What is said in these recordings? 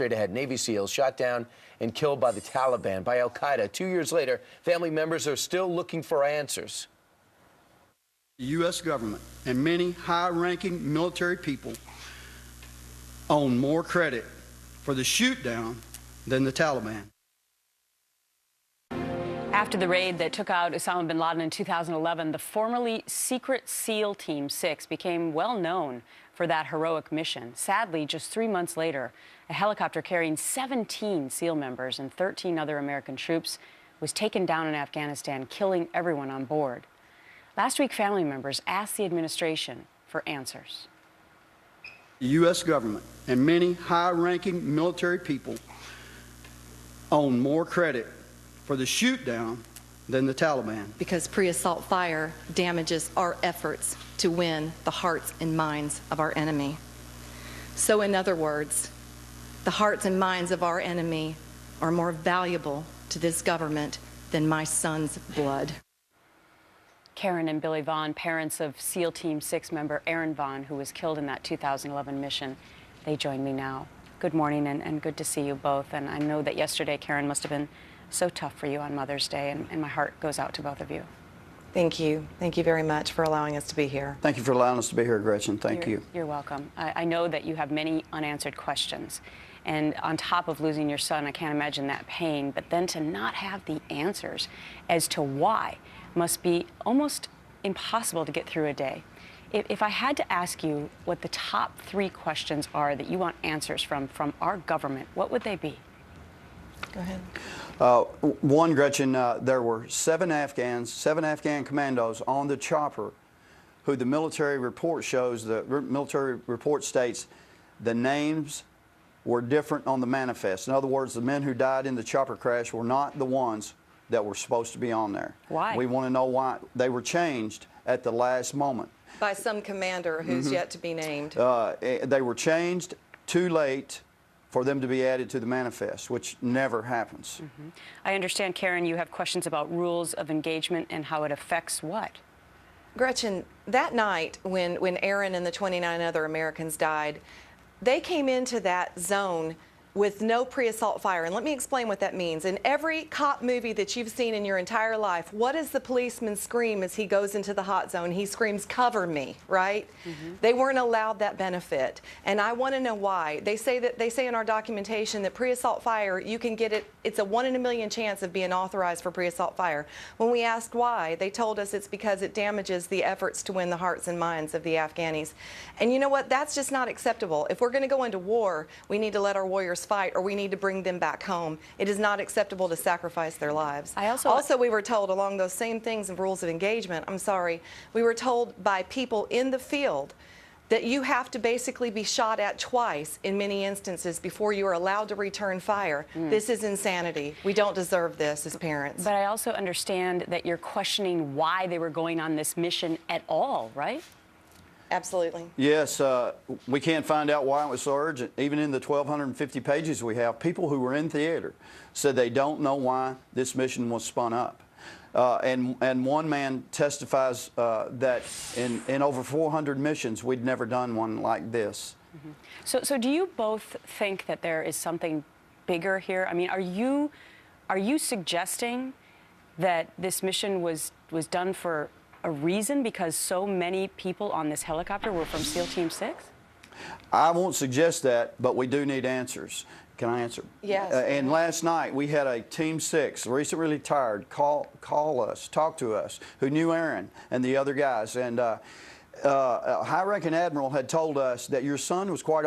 Straight ahead, Navy SEALs shot down and killed by the Taliban, by Al-Qaeda. 2 years later, family members are still looking for answers. The U.S. government and many high-ranking military people own more credit for the shoot-down than the Taliban. After the raid that took out Osama bin Laden in 2011, the formerly secret SEAL Team 6 became well known for that heroic mission. Sadly, just 3 months later, a helicopter carrying 17 SEAL members and 13 other American troops was taken down in Afghanistan, killing everyone on board. Last week, family members asked the administration for answers. The U.S. government and many high-ranking military people own more credit for the shoot-down than the Taliban. Because pre-assault fire damages our efforts to win the hearts and minds of our enemy. So in other words, the hearts and minds of our enemy are more valuable to this government than my son's blood. Karen and Billy Vaughn, parents of SEAL Team 6 member Aaron Vaughn, who was killed in that 2011 mission, they join me now. Good morning and good to see you both. And I know that yesterday, Karen, must have been so tough for you on Mother's Day, and my heart goes out to both of you. Thank you. Thank you very much for allowing us to be here. Thank you for allowing us to be here, Gretchen. Thank you. You're welcome. I know that you have many unanswered questions. And on top of losing your son, I can't imagine that pain. But then to not have the answers as to why must be almost impossible to get through a day. If I had to ask you what the top 3 questions are that you want answers from our government, what would they be? Go ahead. One, Gretchen, there were 7 Afghan commandos on the chopper who the military report shows, the military report states the names were different on the manifest. In other words, the men who died in the chopper crash were not the ones that were supposed to be on there. Why? We want to know why. They were changed at the last moment. By some commander who's yet to be named. They were changed too late for them to be added to the manifest, which never happens. I understand, Karen, you have questions about rules of engagement and how it affects what? Gretchen, that night when Aaron and the 29 other Americans died, they came into that zone with no pre-assault fire. And let me explain what that means. In every cop movie that you've seen in your entire life, what does the policeman scream as he goes into the hot zone? He screams, "Cover me," right? They weren't allowed that benefit. And I want to know why. They say in our documentation that pre-assault fire, you can get it, it's a 1 in a million chance of being authorized for pre-assault fire. When we asked why, they told us it's because it damages the efforts to win the hearts and minds of the Afghanis. And you know what? That's just not acceptable. If we're going to go into war, we need to let our warriors fight, or we need to bring them back home. It is not acceptable to sacrifice their lives. Also, we were told along those same things of rules of engagement, we were told by people in the field that you have to basically be shot at twice in many instances before you are allowed to return fire. This is insanity. We don't deserve this as parents. But I also understand that you're questioning why they were going on this mission at all, right? Absolutely. Yes, we can't find out why it was so urgent. Even in the 1,250 pages we have, people who were in theater said they don't know why this mission was spun up. And one man testifies that in over 400 missions, we'd never done one like this. So do you both think that there is something bigger here? I mean, are you suggesting that this mission was done for a reason because so many people on this helicopter were from SEAL Team 6? I won't suggest that, but we do need answers. Can I answer? Yes. And last night we had a Team 6, recently retired, call us, talk to us, who knew Aaron and the other guys. And a high-ranking admiral had told us that your son was quite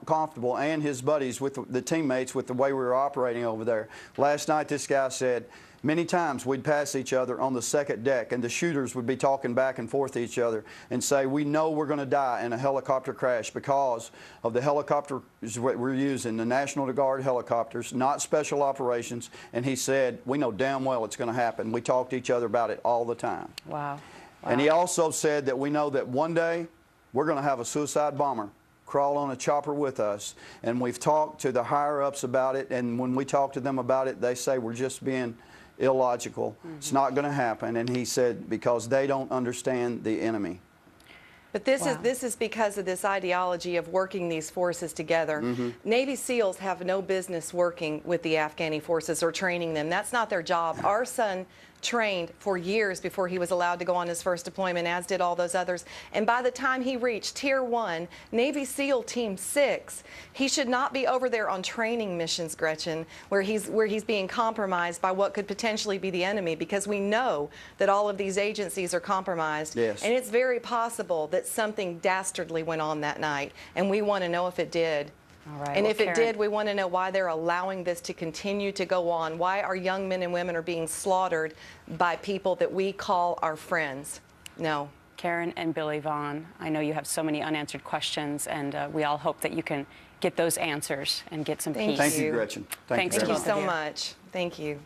comfortable, and his buddies with the teammates, with the way we were operating over there. Last night this guy said, many times we'd pass each other on the second deck, and the shooters would be talking back and forth to each other and say, we know we're going to die in a helicopter crash because of the helicopters we're using, the National Guard helicopters, not special operations. And he said, we know damn well it's going to happen. We talk to each other about it all the time. Wow. And he also said that we know that one day we're going to have a suicide bomber crawl on a chopper with us. And we've talked to the higher-ups about it, and when we talk to them about it, they say we're just being illogical. It's not going to happen. And he said, because they don't understand the enemy. But this Wow. is because of this ideology of working these forces together. Navy SEALs have no business working with the Afghani forces or training them. That's not their job. Our son trained for years before he was allowed to go on his first deployment, as did all those others. And by the time he reached Tier 1, Navy SEAL Team 6, he should not be over there on training missions, Gretchen, where he's being compromised by what could potentially be the enemy, because we know that all of these agencies are compromised. Yes. And it's very possible that something dastardly went on that night, and we want to know if it did. All right. And Well, if it Karen, did, we want to know why they're allowing this to continue to go on, why our young men and women are being slaughtered by people that we call our friends. No. Karen and Billy Vaughn, I know you have so many unanswered questions, and we all hope that you can get those answers and get some peace. Thank you, Gretchen. Thanks you to very Thank both you of so you. much. Thank you.